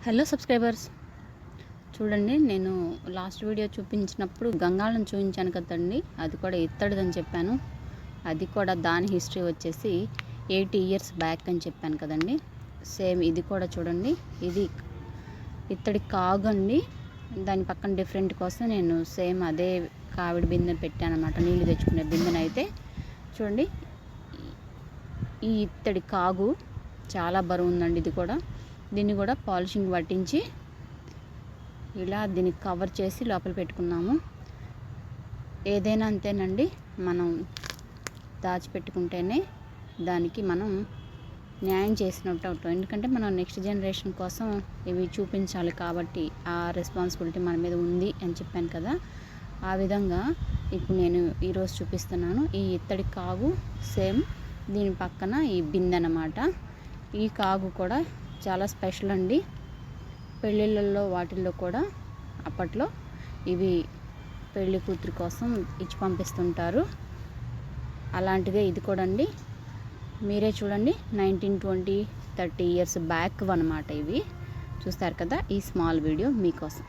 Hello subscribers, చూడండి నేను last video చూపించినప్పుడు గంగాళం చూపించాను కదండి. అది కూడా ఇత్తడిదని చెప్పాను. అది కూడా దాని హిస్టరీ వచ్చేసి 80 ఇయర్స్ బ్యాక్ అని చెప్పాను కదండి. సేమ్ ఇది కూడా చూడండి, ఇది ఇత్తడి కాగండి. దాని పక్కన డిఫరెంట్ కోసం నేను సేమ్ అదే కావిడి బిందెను పెట్టాను అనమాట. నీళ్ళు తెచ్చుకునే బిందెను అయితే చూడండి, ఈ ఇత్తడి కాగు చాలా బరువు ఉందండి. ఇది కూడా దీన్ని కూడా పాలిషింగ్ పట్టించి ఇలా దీన్ని కవర్ చేసి లోపల పెట్టుకున్నాము. ఏదైనా అంతేనండి, మనం దాచిపెట్టుకుంటేనే దానికి మనం న్యాయం చేసినట్టు అవుతాం. ఎందుకంటే మనం నెక్స్ట్ జనరేషన్ కోసం ఇవి చూపించాలి కాబట్టి ఆ రెస్పాన్సిబిలిటీ మన మీద ఉంది అని చెప్పాను కదా. ఆ విధంగా ఇప్పుడు నేను ఈరోజు చూపిస్తున్నాను. ఈ ఇత్తడి కాగు సేమ్ దీని పక్కన ఈ బిందె అన్నమాట. ఈ కాగు కూడా చాలా స్పెషల్ అండి. పెళ్ళిళ్ళల్లో వాటిల్లో కూడా అప్పట్లో ఇవి పెళ్లి కూతురు కోసం ఇచ్చి పంపిస్తుంటారు. అలాంటిదే ఇది కూడా అండి. మీరే చూడండి, 19, 20, 30 ఇయర్స్ బ్యాక్ అన్నమాట. ఇవి చూస్తారు కదా, ఈ స్మాల్ వీడియో మీకోసం.